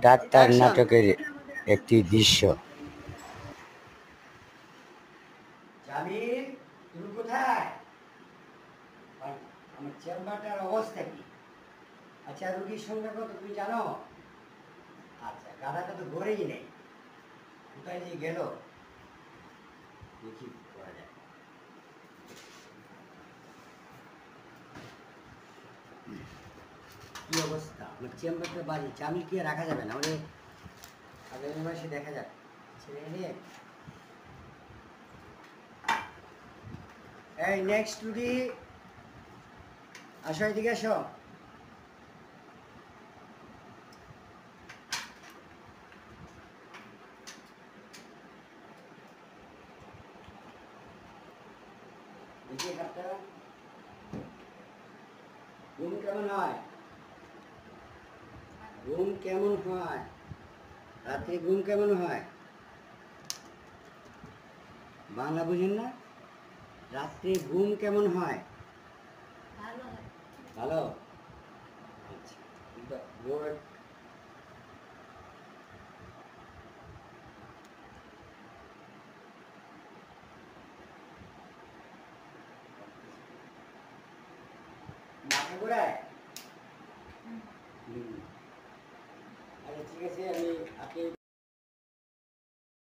Doctor নাটকের একটি দৃশ্য। জামিল, তুমি কোথায়? আমার চেম্বারটার অবস্থা কি? আচ্ছা, রুগীর সংখ্যা কত তুমি জানো? আচ্ছা, গাধাটা তো ঘরেই নেই, কোথায় যে গেল? দেখি করা যায়। কি অবস্থা আমার চেম্বারটা বাজে, জামিল কি আর রাখা যাবে না? আমাদের আগামী মাসে দেখা যাক ছেড়ে নিয়ে। এই নেক্সট রুগী, আসো এদিকে আসো। দেখি একটা ঘুম কেমন হয়? ঘুম কেমন হয়? রাত্রে ঘুম কেমন হয়? বাংলা বুঝেন না? রাত্রে ঘুম কেমন হয়? ভালো। আচ্ছা, গুড। মাথা ঘোরায়? আচ্ছা, ঠিক আছে, আপনি